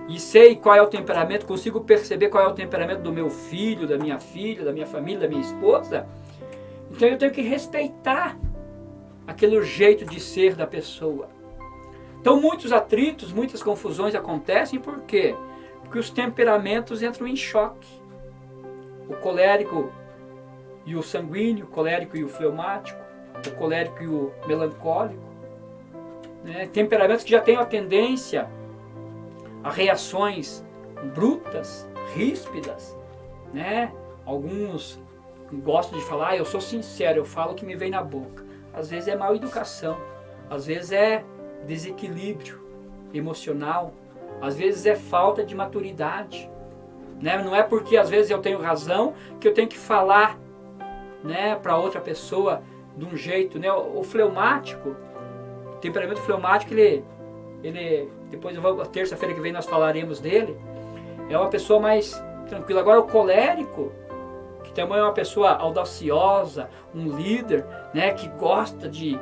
A: e sei qual é o temperamento, consigo perceber qual é o temperamento do meu filho, da minha filha, da minha família, da minha esposa, então eu tenho que respeitar aquele jeito de ser da pessoa. Então muitos atritos, muitas confusões acontecem, por quê? Porque os temperamentos entram em choque. O colérico e o sanguíneo, o colérico e o fleumático, o colérico e o melancólico, né? Temperamentos que já têm a tendência a reações brutas, ríspidas, né? Alguns gostam de falar, eu sou sincero, eu falo o que me vem na boca. Às vezes é mal educação, às vezes é desequilíbrio emocional, às vezes é falta de maturidade, né? Não é porque às vezes eu tenho razão que eu tenho que falar, né, para outra pessoa de um jeito, né? O fleumático, o temperamento fleumático, ele depois terça-feira que vem nós falaremos dele, é uma pessoa mais tranquila. Agora o colérico, que também é uma pessoa audaciosa, um líder, né, que gosta de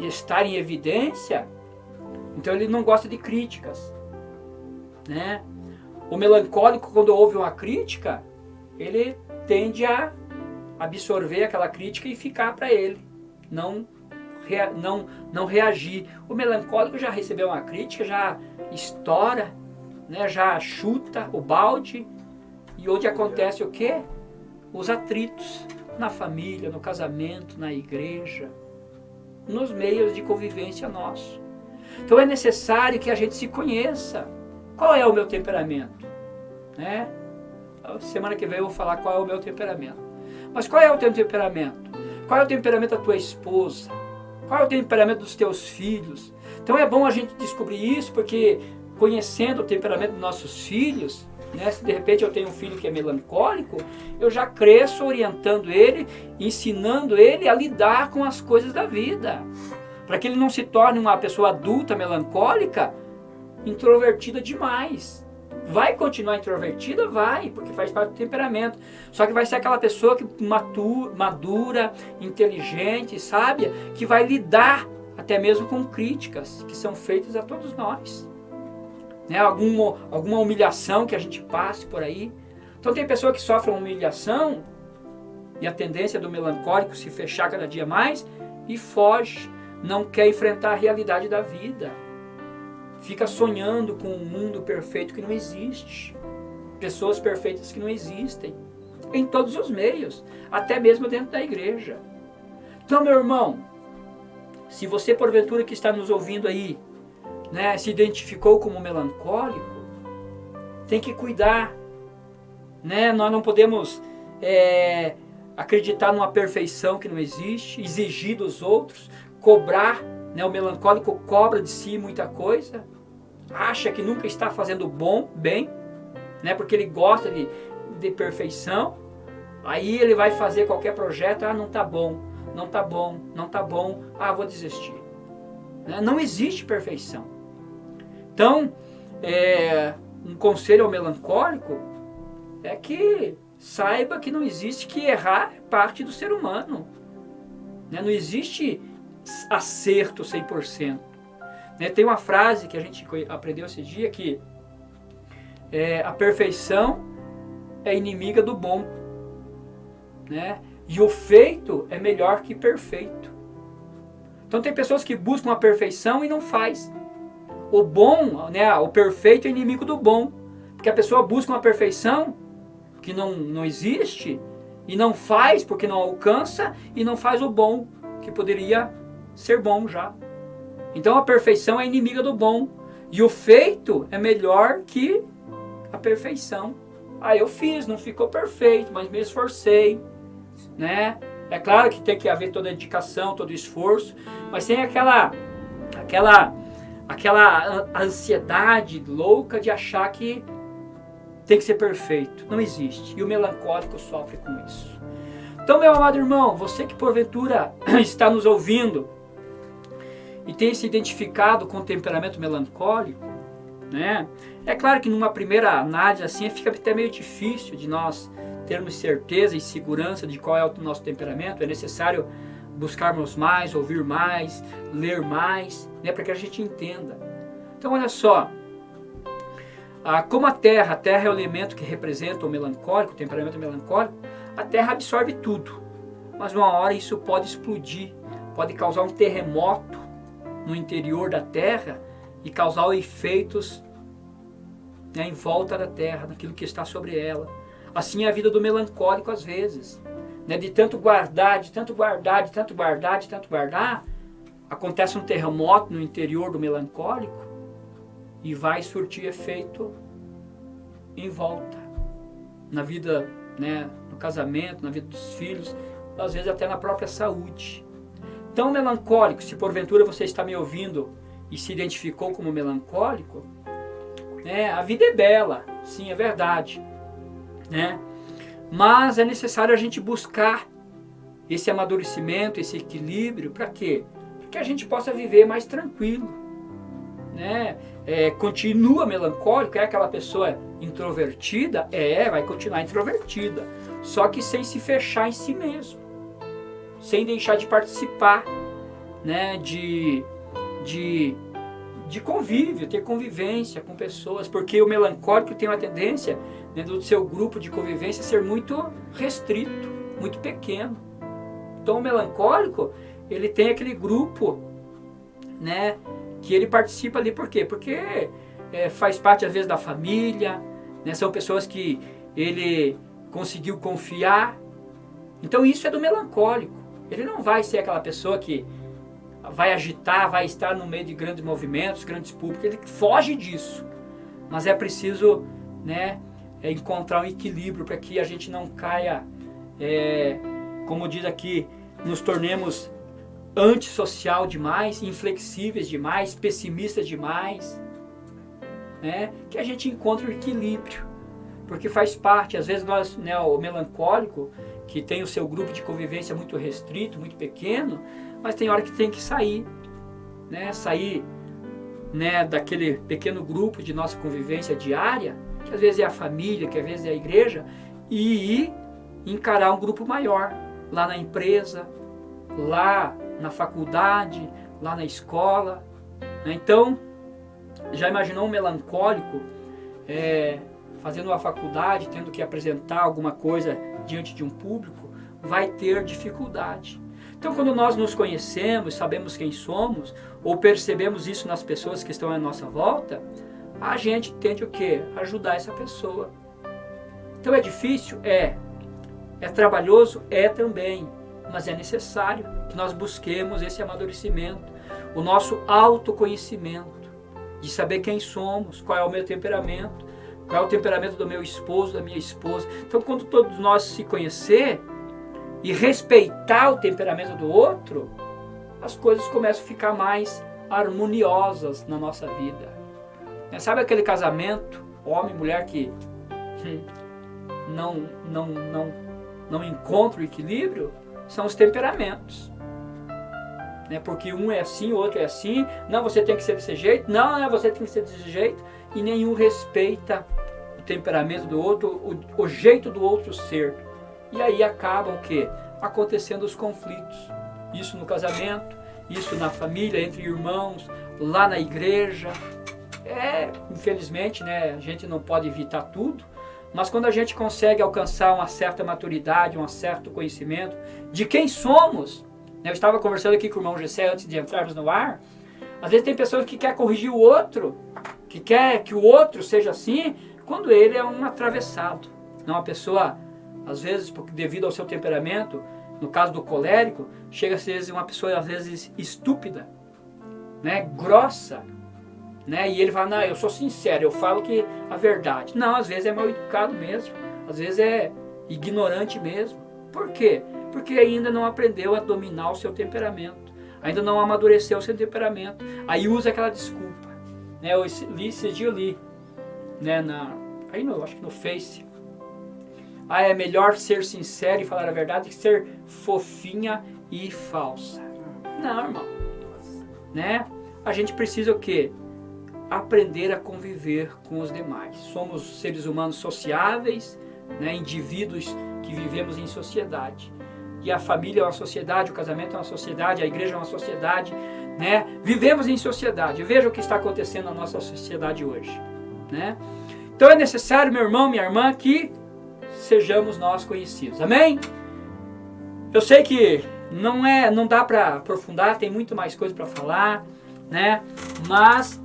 A: estar em evidência, então ele não gosta de críticas, né? O melancólico, quando ouve uma crítica, ele tende a absorver aquela crítica e ficar para ele, não reagir. O melancólico já recebeu uma crítica, já estoura, né, já chuta o balde, e onde acontece o quê? Os atritos na família, no casamento, na igreja, nos meios de convivência nosso. Então é necessário que a gente se conheça. Qual é o meu temperamento? Né? Semana que vem eu vou falar qual é o meu temperamento. Mas qual é o teu temperamento? Qual é o temperamento da tua esposa? Qual é o temperamento dos teus filhos? Então é bom a gente descobrir isso, porque conhecendo o temperamento dos nossos filhos, né, se de repente eu tenho um filho que é melancólico, eu já cresço orientando ele, ensinando ele a lidar com as coisas da vida, para que ele não se torne uma pessoa adulta melancólica, introvertida demais. Vai continuar introvertida? Vai, porque faz parte do temperamento. Só que vai ser aquela pessoa que madura, inteligente, sábia, que vai lidar até mesmo com críticas que são feitas a todos nós. Né? Alguma humilhação que a gente passe por aí. Então tem pessoa que sofre uma humilhação e a tendência do melancólico se fechar cada dia mais e foge, não quer enfrentar a realidade da vida. Fica sonhando com um mundo perfeito que não existe. Pessoas perfeitas que não existem. Em todos os meios. Até mesmo dentro da igreja. Então, meu irmão, se você porventura que está nos ouvindo aí, né, se identificou como melancólico, tem que cuidar. Né? Nós não podemos acreditar numa perfeição que não existe, exigir dos outros, cobrar. Né? O melancólico cobra de si muita coisa, acha que nunca está fazendo bem, né? Porque ele gosta de perfeição. Aí ele vai fazer qualquer projeto, não está bom, vou desistir. Né? Não existe perfeição. Então, um conselho ao melancólico é que saiba que não existe, que errar é parte do ser humano. Né? Não existe acerto 100%. Né? Tem uma frase que a gente aprendeu esse dia que a perfeição é inimiga do bom. Né? E o feito é melhor que perfeito. Então tem pessoas que buscam a perfeição e não faz. O bom, né, o perfeito é inimigo do bom. Porque a pessoa busca uma perfeição que não existe e não faz porque não alcança e não faz o bom, que poderia ser bom já. Então a perfeição é inimiga do bom. E o feito é melhor que a perfeição. Eu fiz, não ficou perfeito, mas me esforcei. Né? É claro que tem que haver toda a dedicação, todo o esforço, mas tem aquela ansiedade louca de achar que tem que ser perfeito. Não existe. E o melancólico sofre com isso. Então, meu amado irmão, você que porventura está nos ouvindo e tem se identificado com o temperamento melancólico, né? É claro que numa primeira análise assim fica até meio difícil de nós termos certeza e segurança de qual é o nosso temperamento. É necessário buscarmos mais, ouvir mais, ler mais, né, para que a gente entenda. Então olha só, como a terra é o elemento que representa o melancólico, o temperamento melancólico, a terra absorve tudo, mas uma hora isso pode explodir, pode causar um terremoto, no interior da terra e causar efeitos, né, em volta da terra, naquilo que está sobre ela. Assim é a vida do melancólico às vezes, né, de tanto guardar, de tanto guardar, de tanto guardar, de tanto guardar, acontece um terremoto no interior do melancólico e vai surtir efeito em volta, na vida, né, no casamento, na vida dos filhos, às vezes até na própria saúde. Então, melancólico, se porventura você está me ouvindo e se identificou como melancólico, né, a vida é bela, sim, é verdade, né? Mas é necessário a gente buscar esse amadurecimento, esse equilíbrio, para quê? Para que a gente possa viver mais tranquilo, né? Continua melancólico, é aquela pessoa introvertida, vai continuar introvertida, só que sem se fechar em si mesmo, sem deixar de participar, né, de convívio, ter convivência com pessoas, porque o melancólico tem uma tendência, dentro do seu grupo de convivência, ser muito restrito, muito pequeno. Então o melancólico, ele tem aquele grupo, né, que ele participa ali, por quê? Porque faz parte às vezes da família, né, são pessoas que ele conseguiu confiar. Então isso é do melancólico. Ele não vai ser aquela pessoa que vai agitar, vai estar no meio de grandes movimentos, grandes públicos, ele foge disso. Mas é preciso, né, encontrar um equilíbrio para que a gente não caia, como diz aqui, nos tornemos antissocial demais, inflexíveis demais, pessimistas demais, né, que a gente encontre o equilíbrio, porque faz parte, às vezes nós, né, o melancólico, que tem o seu grupo de convivência muito restrito, muito pequeno, mas tem hora que tem que sair, né, daquele pequeno grupo de nossa convivência diária, que às vezes é a família, que às vezes é a igreja, e ir encarar um grupo maior, lá na empresa, lá na faculdade, lá na escola, né? Então, já imaginou um melancólico fazendo uma faculdade, tendo que apresentar alguma coisa diante de um público? Vai ter dificuldade. Então, quando nós nos conhecemos, sabemos quem somos, ou percebemos isso nas pessoas que estão à nossa volta, a gente tende o quê? Ajudar essa pessoa. Então é difícil? É trabalhoso? É também. Mas é necessário que nós busquemos esse amadurecimento, o nosso autoconhecimento, de saber quem somos, qual é o meu temperamento, qual é o temperamento do meu esposo, da minha esposa. Então, quando todos nós se conhecer e respeitar o temperamento do outro, as coisas começam a ficar mais harmoniosas na nossa vida. Sabe aquele casamento, homem e mulher, que não encontra o equilíbrio? São os temperamentos. Porque um é assim, o outro é assim. Não, você tem que ser desse jeito. Não, você tem que ser desse jeito. E nenhum respeita o temperamento do outro, o jeito do outro ser. E aí acabam o quê? Acontecendo os conflitos. Isso no casamento, isso na família, entre irmãos, lá na igreja. Infelizmente, né, a gente não pode evitar tudo. Mas quando a gente consegue alcançar uma certa maturidade, um certo conhecimento de quem somos, né? Eu estava conversando aqui com o irmão Gessé antes de entrarmos no ar. Às vezes tem pessoas que querem corrigir o outro, que quer que o outro seja assim, quando ele é um atravessado. Não, uma pessoa, às vezes, devido ao seu temperamento, no caso do colérico, chega a ser uma pessoa, às vezes, estúpida, né? Grossa. Né? E ele fala, não, eu sou sincero, eu falo que a verdade. Não, às vezes é mal educado mesmo, às vezes é ignorante mesmo. Por quê? Porque ainda não aprendeu a dominar o seu temperamento, ainda não amadureceu o seu temperamento. Aí usa aquela desculpa, né? Esses dias eu li, né, acho que no Face, é melhor ser sincero e falar a verdade que ser fofinha e falsa. Não, irmão, né? A gente precisa o quê? Aprender a conviver com os demais. Somos seres humanos sociáveis, né, indivíduos que vivemos em sociedade. E a família é uma sociedade, o casamento é uma sociedade, a igreja é uma sociedade, né? Vivemos em sociedade. Veja o que está acontecendo na nossa sociedade hoje, né? Então é necessário, meu irmão, minha irmã, que sejamos nós conhecidos. Amém? Eu sei que não dá para aprofundar, tem muito mais coisa para falar. né? Mas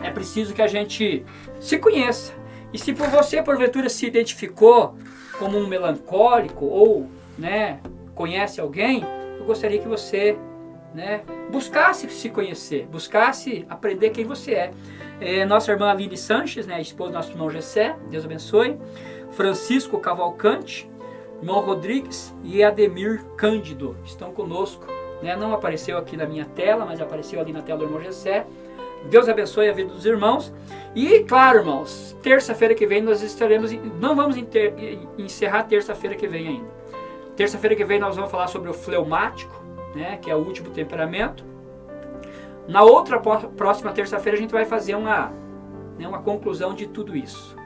A: é preciso que a gente se conheça. E se por você, porventura, se identificou como um melancólico ou, né, conhece alguém, eu gostaria que você, né, buscasse se conhecer, buscasse aprender quem você é. Nossa irmã Aline Sanches, né, esposa do nosso irmão Gessé, Deus abençoe. Francisco Cavalcante, irmão Rodrigues e Ademir Cândido estão conosco, né? Não apareceu aqui na minha tela, mas apareceu ali na tela do irmão Gessé. Deus abençoe a vida dos irmãos. E claro, irmãos, terça-feira que vem nós estaremos, não vamos encerrar terça-feira que vem ainda. Terça-feira que vem nós vamos falar sobre o fleumático, né, que é o último temperamento. Na outra próxima terça-feira a gente vai fazer uma conclusão de tudo isso,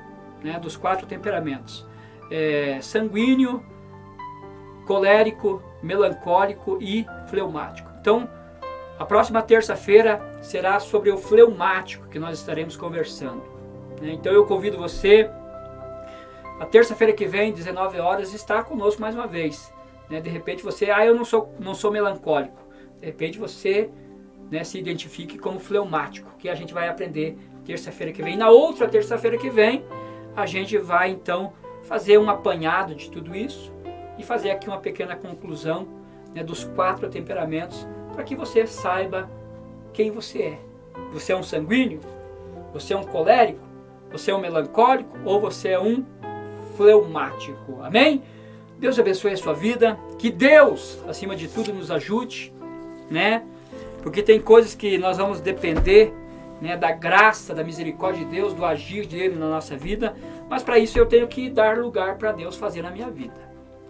A: né, dos 4 temperamentos. Sanguíneo, colérico, melancólico e fleumático. Então, a próxima terça-feira será sobre o fleumático que nós estaremos conversando, né? Então eu convido você, a terça-feira que vem, 19 horas, estar conosco mais uma vez, né? De repente você, eu não sou melancólico. De repente você, né, se identifique como fleumático, que a gente vai aprender terça-feira que vem. Na outra terça-feira que vem, a gente vai então fazer um apanhado de tudo isso e fazer aqui uma pequena conclusão, né, dos 4 temperamentos, para que você saiba quem você é. Você é um sanguíneo? Você é um colérico? Você é um melancólico? Ou você é um fleumático? Amém? Deus abençoe a sua vida. Que Deus, acima de tudo, nos ajude, né? Porque tem coisas que nós vamos depender, né, da graça, da misericórdia de Deus, do agir dele na nossa vida. Mas para isso eu tenho que dar lugar para Deus fazer na minha vida.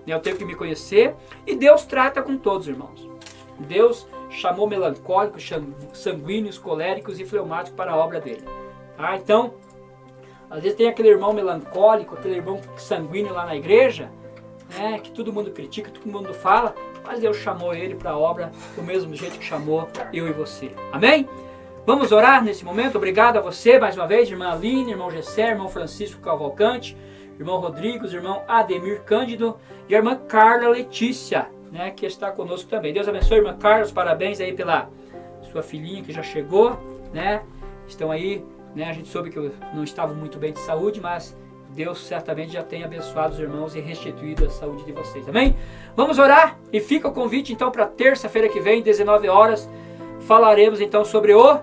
A: Eu tenho que me conhecer. E Deus trata com todos, irmãos. Deus chamou melancólicos, sanguíneos, coléricos e fleumáticos para a obra dele. Então, às vezes tem aquele irmão melancólico, aquele irmão sanguíneo lá na igreja, né, que todo mundo critica, todo mundo fala, mas Deus chamou ele para a obra do mesmo jeito que chamou eu e você. Amém? Vamos orar nesse momento. Obrigado a você mais uma vez, irmã Aline, irmão Gessé, irmão Francisco Cavalcante, irmão Rodrigues, irmão Ademir Cândido e a irmã Carla Letícia, né, que está conosco também. Deus abençoe, irmã Carlos, parabéns aí pela sua filhinha que já chegou, né? Estão aí, né? A gente soube que eu não estava muito bem de saúde, mas Deus certamente já tem abençoado os irmãos e restituído a saúde de vocês. Amém? Vamos orar e fica o convite então para terça-feira que vem, 19 horas, falaremos então sobre o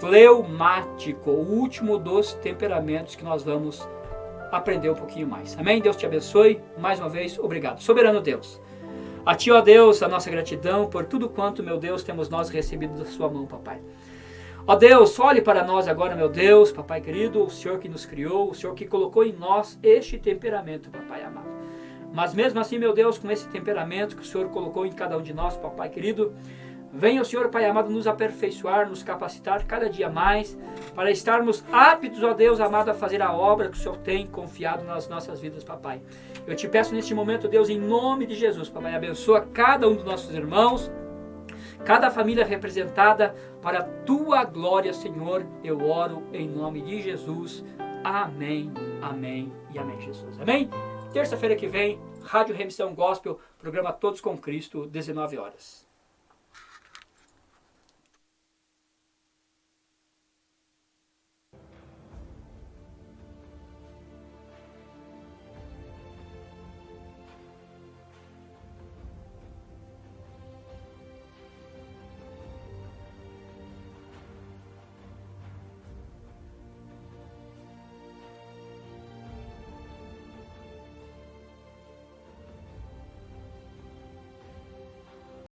A: fleumático, o último dos temperamentos que nós vamos aprender um pouquinho mais. Amém? Deus te abençoe. Mais uma vez, obrigado. Soberano Deus, a Ti, ó Deus, a nossa gratidão por tudo quanto, meu Deus, temos nós recebido da Sua mão, papai. Ó Deus, olhe para nós agora, meu Deus, papai querido, o Senhor que nos criou, o Senhor que colocou em nós este temperamento, papai amado. Mas mesmo assim, meu Deus, com esse temperamento que o Senhor colocou em cada um de nós, papai querido, venha o Senhor, Pai amado, nos aperfeiçoar, nos capacitar cada dia mais, para estarmos aptos, ó Deus amado, a fazer a obra que o Senhor tem confiado nas nossas vidas, papai. Eu te peço neste momento, Deus, em nome de Jesus, papai, abençoa cada um dos nossos irmãos, cada família representada, para a Tua glória, Senhor, eu oro em nome de Jesus. Amém, amém e amém, Jesus. Amém? Terça-feira que vem, Rádio Remissão Gospel, programa Todos com Cristo, 19 horas.